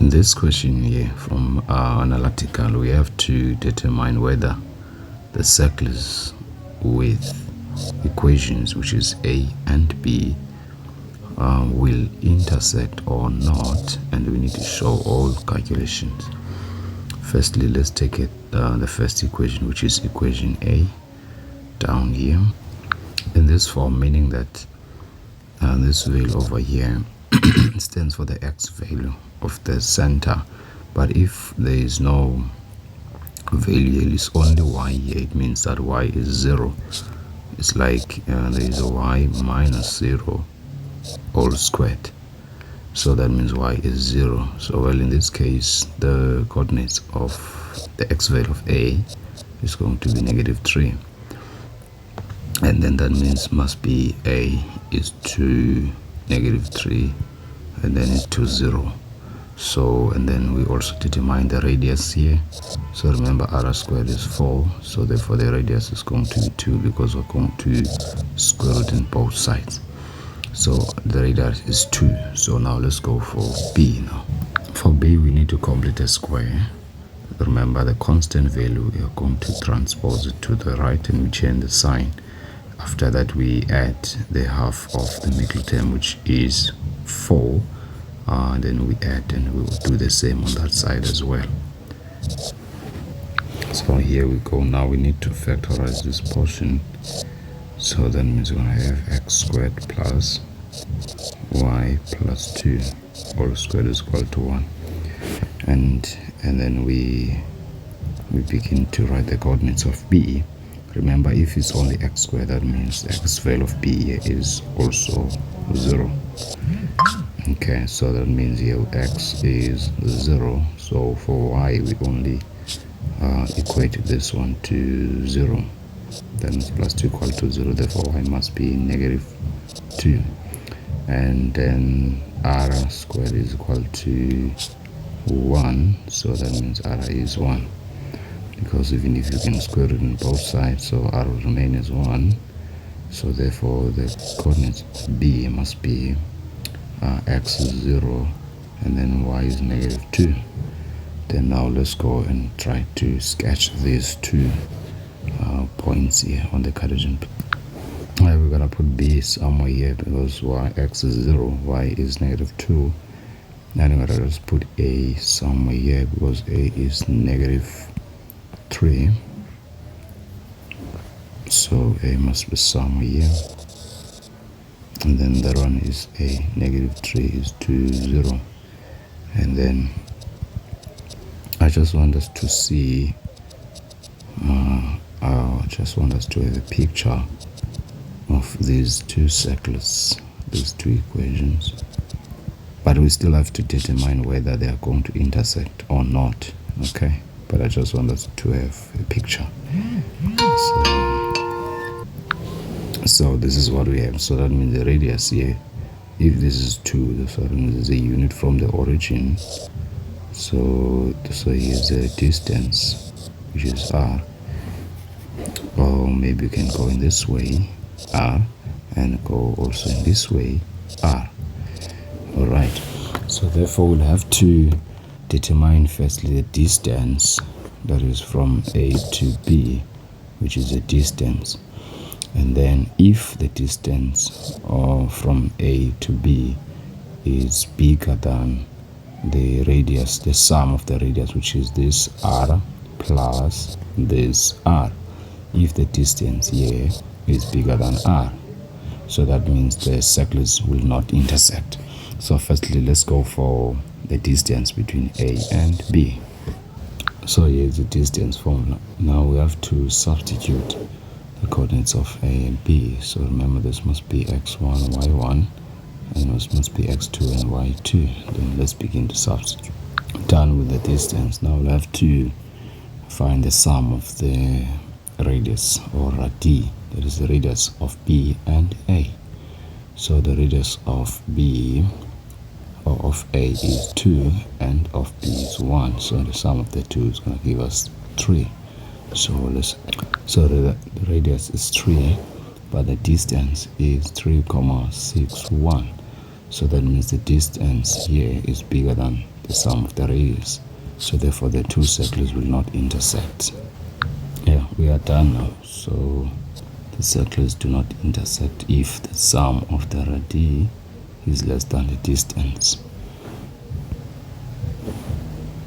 In this question here from our analytical, we have to determine whether the circles with equations, which is A and B, will intersect or not, and we need to show all calculations. Firstly, let's take it the first equation, which is equation A, down here in this form, meaning that this value over here stands for the x value of the center, but if there is no value, it is only y here, it means that y is 0. It's like there is a y minus 0 all squared, so that means y is 0. So well, in this case, the coordinates of the x value of A is going to be -3, and then that means must be A is to -3 and then it's to 0. So, and then we also determine the radius here. So remember, r squared is 4, so therefore the radius is going to be 2, because we're going to square root in both sides. So the radius is 2. So now let's go for B now. For B, we need to complete a square. Remember, the constant value, we are going to transpose it to the right and we change the sign. After that, we add the half of the middle term, which is 4. Then we add, and we will do the same on that side as well. So here we go. Now we need to factorize this portion. So that means we're going to have x squared plus y plus 2 all squared is equal to 1. And then we begin to write the coordinates of B. Remember, if it's only x squared, that means the x value of B here is also 0. Okay, so that means here x is 0. So for y, we only equate this one to 0. That means plus 2 equal to 0. Therefore, y must be -2. And then r squared is equal to 1. So that means r is 1. Because even if you can square it on both sides, so r will remain as 1. So therefore, the coordinates B must be x is 0 and then y is -2. Then now let's go and try to sketch these two points here on the Cartesian. We're gonna put B somewhere here because x is 0, y is -2. Then we're gonna just put A somewhere here because A is -3. So A must be somewhere here. And then that one is A, -3 is to 0. And then I just want us to see, I just want us to have a picture of these two circles, these two equations. But we still have to determine whether they are going to intersect or not, okay? But I just want us to have a picture. So this is what we have. So that means the radius here, if this is 2, so that means it's a unit from the origin. So here's the distance, which is r. Or maybe you can go in this way, r, and go also in this way, r. Alright, so therefore we'll have to determine firstly the distance, that is from A to B, which is a distance. And then if the distance from A to B is bigger than the radius, the sum of the radius, which is this r plus this r, if the distance here is bigger than r, so that means the circles will not intersect. So firstly, let's go for the distance between A and B. So here's the distance formula. Now we have to substitute the coordinates of A and B. So remember, this must be x1, y1, and this must be x2 and y2. Then let's begin to substitute. Done with the distance. Now we'll have to find the sum of the radius, or d, that is the radius of B and A. So the radius of B or of A is 2 and of B is 1. So the sum of the two is going to give us 3. So the radius is 3, but the distance is 3,61. So that means the distance here is bigger than the sum of the radius. So therefore the two circles will not intersect. Yeah, we are done now. So the circles do not intersect if the sum of the radii is less than the distance.